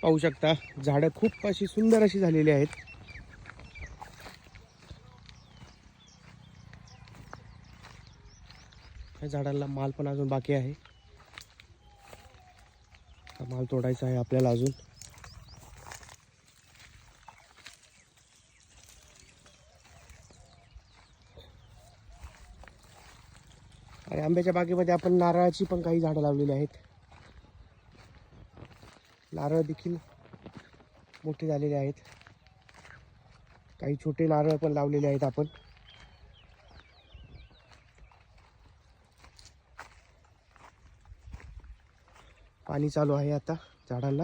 पाहू शकता झाडं खूप अशी सुंदर अशी झालेली आहेत. या झाडाला माल पण अजून बाकी आहे. माल तोडायचा आहे आपल्याला अजून. आणि आंब्याच्या बागेमध्ये आपण नारळाची पण काही झाडं लावलेली आहेत. नारळ देखील मोठे झालेले आहेत. काही छोटे नारळ पण लावलेले आहेत आपण. पाणी चालू आहे आता झाडांना.